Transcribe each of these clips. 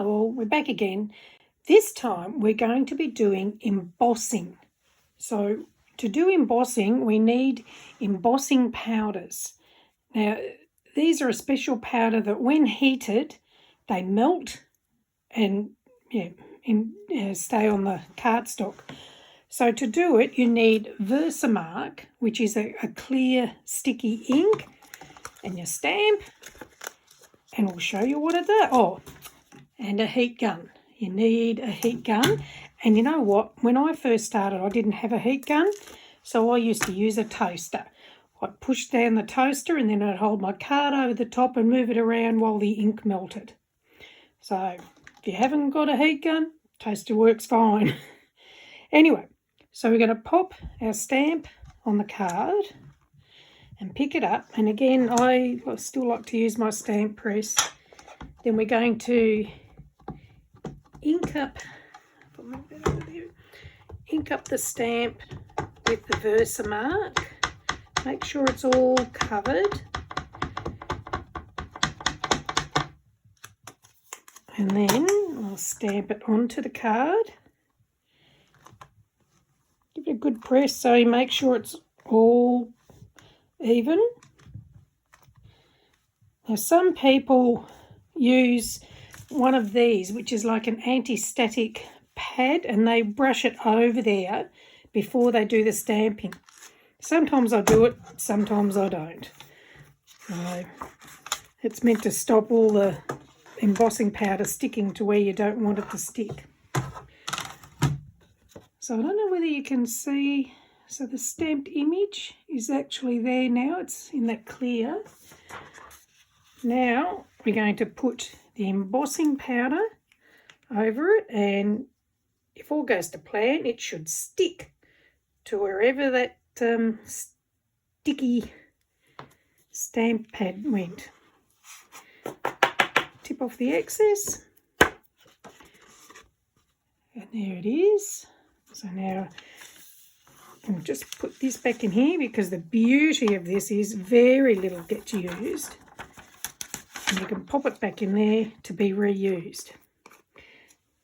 well, we're back again. This time we're going to be doing embossing. So to do embossing, we need embossing powders. Now, these are a special powder that when heated, they melt and stay on the cardstock. So to do it, you need Versamark, which is a clear sticky ink, and your stamp, and we'll show you what it does. Oh, and a heat gun. You need a heat gun. And you know what? When I first started, I didn't have a heat gun, so I used to use a toaster. I'd push down the toaster and then I'd hold my card over the top and move it around while the ink melted. So if you haven't got a heat gun, toaster works fine. Anyway, so we're going to pop our stamp on the card and pick it up. And again, I still like to use my stamp press. Then we're going to ink up the stamp with the Versamark. Make sure it's all covered. And then I'll stamp it onto the card. Give it a good press so you make sure it's all even. Now some people use one of these, which is like an anti-static pad, and they brush it over there before they do the stamping. Sometimes I do it, sometimes I don't. It's meant to stop all the embossing powder sticking to where you don't want it to stick. So I don't know whether you can see, so the stamped image is actually there now, it's in that clear. Now we're going to put the embossing powder over it, and if all goes to plan, it should stick to wherever that sticky stamp pad went. Tip off the excess, and there it is. So now I'll just put this back in here because the beauty of this is very little gets used. And you can pop it back in there to be reused.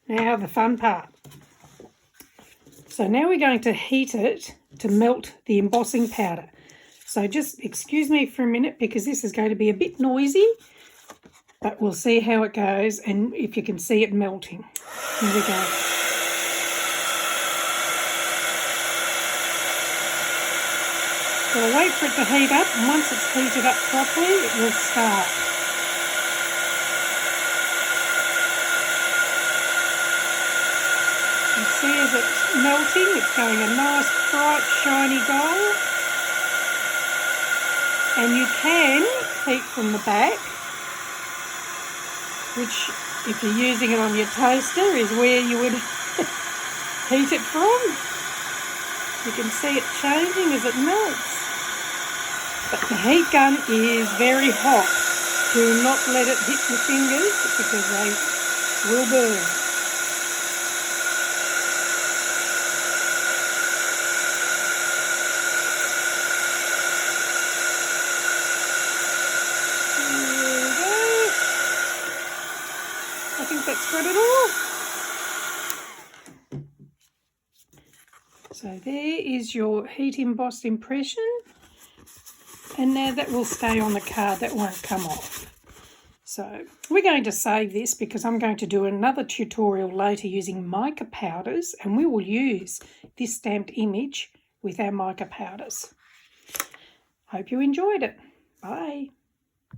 Now the fun part. So now we're going to heat it to melt the embossing powder. So just excuse me for a minute because this is going to be a bit noisy, but we'll see how it goes and if you can see it melting. Here we go. So I'll wait for it to heat up, and once it's heated up properly, it will start. You see as it's melting, it's going a nice bright shiny gold. And you can heat from the back, which if you're using it on your toaster is where you would heat it from. You can see it changing as it melts. But the heat gun is very hot. Do not let it hit your fingers because they will burn. I think that's got it all. So there is your heat embossed impression, and now that will stay on the card, that won't come off. So we're going to save this because I'm going to do another tutorial later using mica powders, and we will use this stamped image with our mica powders. Hope you enjoyed it. Bye.